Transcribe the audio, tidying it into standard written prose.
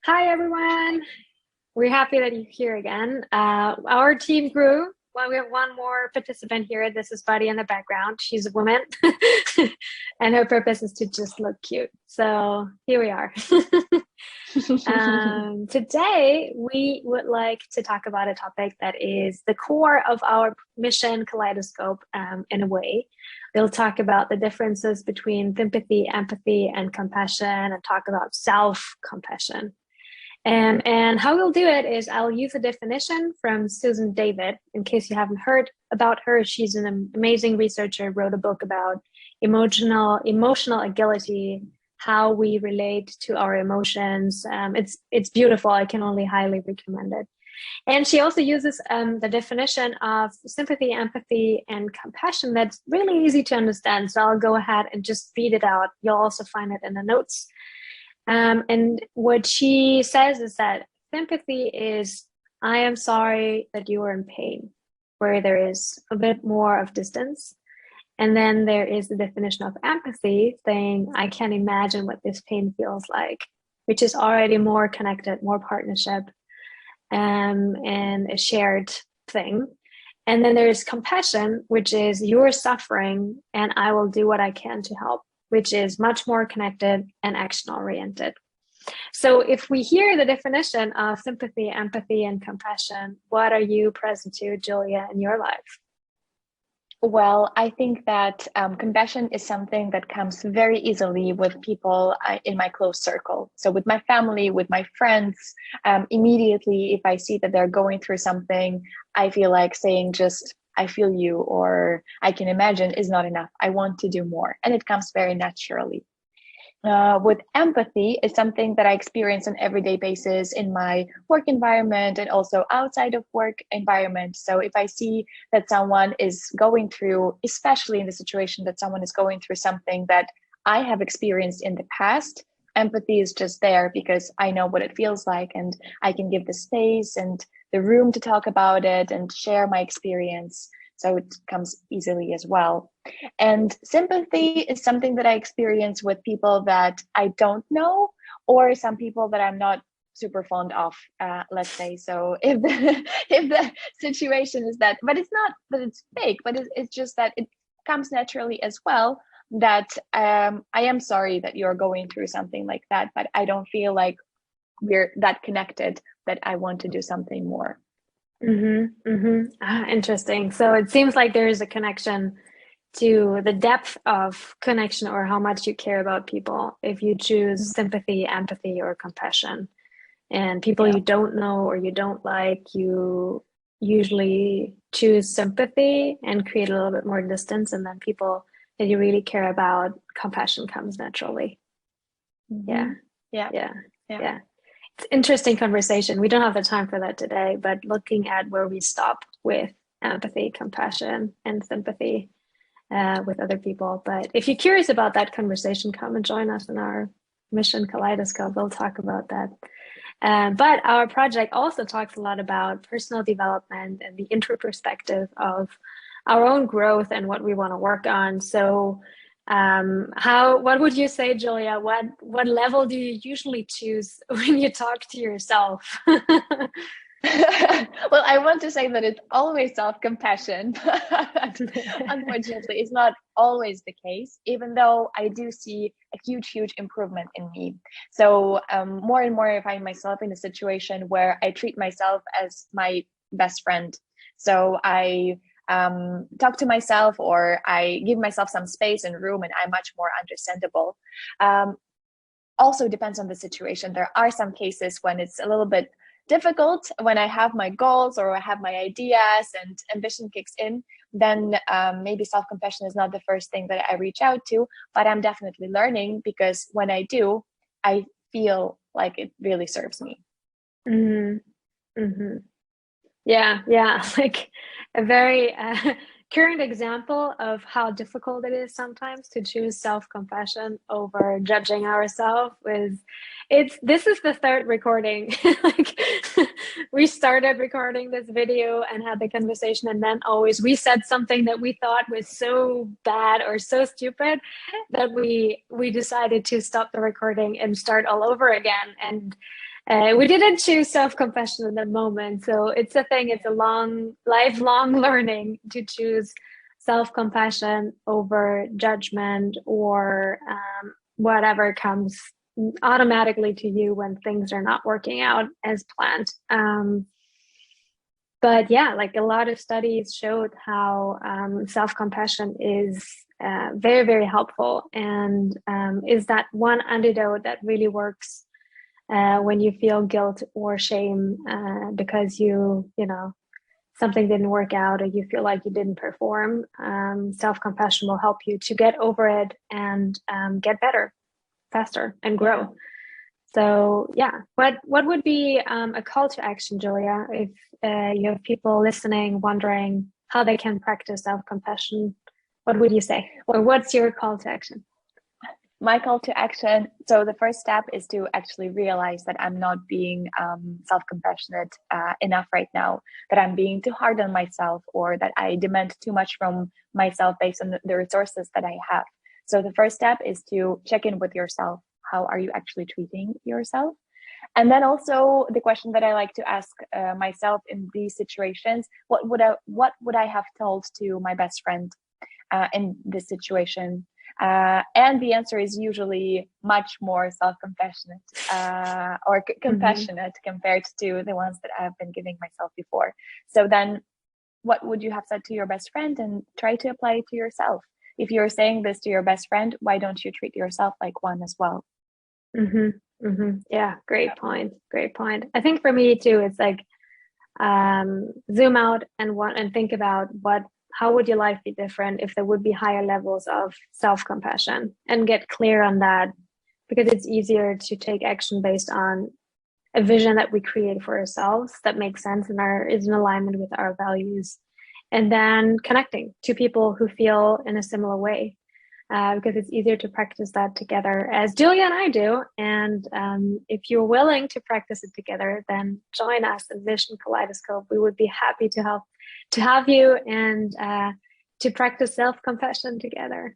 Hi, everyone. We're happy that you're here again. Our team grew. Well, we have one more participant here. This is Buddy in the background. She's a woman, and her purpose is to just look cute. So here we are. Today, we would like to talk about a topic that is the core of our mission kaleidoscope in a way. We'll talk about the differences between sympathy, empathy, and compassion, and talk about self-compassion. And how we'll do it is I'll use a definition from Susan David. In case you haven't heard about her, she's an amazing researcher, wrote a book about emotional agility, how we relate to our emotions. It's beautiful. I can only highly recommend it. And she also uses the definition of sympathy, empathy, and compassion that's really easy to understand. So I'll go ahead and just read it out. You'll also find it in the notes. And what she says is that sympathy is, I am sorry that you are in pain, where there is a bit more of distance. And then there is the definition of empathy, saying, I can imagine what this pain feels like, which is already more connected, more partnership, and a shared thing. And then there's compassion, which is you're suffering and I will do what I can to help, which is much more connected and action-oriented. So if we hear the definition of sympathy, empathy, and compassion, what are you present to, Julia, in your life? Well, I think that compassion is something that comes very easily with people in my close circle. So with my family, with my friends, immediately, if I see that they're going through something, I feel like saying just, I feel you, or I can imagine is not enough. I want to do more. And it comes very naturally. With empathy is something that I experience on an everyday basis in my work environment and also outside of work environment. So if I see that someone is going through, especially in the situation that someone is going through something that I have experienced in the past, empathy is just there because I know what it feels like and I can give the space and the room to talk about it and share my experience. So it comes easily as well. And sympathy is something that I experience with people that I don't know, or some people that I'm not super fond of, let's say. So if the situation is that, but it's not that it's fake, but it's just that it comes naturally as well, that I am sorry that you're going through something like that, but I don't feel like we're that connected that I want to do something more. Interesting. So it seems like there is a connection to the depth of connection or how much you care about people if you choose sympathy, empathy, or compassion. And people you don't know or you don't like, you usually choose sympathy and create a little bit more distance. And then people that you really care about, compassion comes naturally. Yeah. It's interesting conversation. We don't have the time for that today, but looking at where we stop with empathy, compassion, and sympathy with other people. But if you're curious about that conversation, come and join us in our Mission Kaleidoscope. We'll talk about that. But our project also talks a lot about personal development and the introspective of our own growth and what we want to work on. So what would you say, Julia? What level do you usually choose when you talk to yourself? Well, I want to say that it's always self-compassion. Unfortunately, it's not always the case, even though I do see a huge improvement in me. So more and more I find myself in a situation where I treat myself as my best friend. So I talk to myself, or I give myself some space and room, and I'm much more understandable. Also depends on the situation. There are some cases when it's a little bit difficult, when I have my goals or I have my ideas and ambition kicks in, then maybe self-compassion is not the first thing that I reach out to, but I'm definitely learning, because when I do, I feel like it really serves me. Yeah, like a very current example of how difficult it is sometimes to choose self-compassion over judging ourselves is this is the third recording. Like we started recording this video and had the conversation, and then always we said something that we thought was so bad or so stupid that we decided to stop the recording and start all over again. And We didn't choose self-compassion in the moment. So it's a thing, it's a lifelong learning to choose self-compassion over judgment or whatever comes automatically to you when things are not working out as planned. But yeah, like a lot of studies showed how self-compassion is very, very helpful and is that one antidote that really works when you feel guilt or shame because you know, something didn't work out or you feel like you didn't perform. Self-compassion will help you to get over it and get better faster and grow. So yeah, what would be a call to action, Julia, if you have people listening wondering how they can practice self-compassion? What would you say, or what's your call to action? My call to action. So the first step is to actually realize that I'm not being self-compassionate enough right now, that I'm being too hard on myself, or that I demand too much from myself based on the resources that I have. So the first step is to check in with yourself. How are you actually treating yourself? And then also the question that I like to ask myself in these situations: what would I have told to my best friend in this situation? And the answer is usually much more self-compassionate or compassionate compared to the ones that I've been giving myself before. So then what would you have said to your best friend, and try to apply it to yourself? If you're saying this to your best friend, why don't you treat yourself like one as well? Yeah, great point. Great point. I think for me too, it's like zoom out and think about how would your life be different if there would be higher levels of self-compassion, and get clear on that, because it's easier to take action based on a vision that we create for ourselves that makes sense and is in alignment with our values, and then connecting to people who feel in a similar way, because it's easier to practice that together, as Julia and I do. And if you're willing to practice it together, then join us in Vision Kaleidoscope. We would be happy to have you and to practice self-compassion together.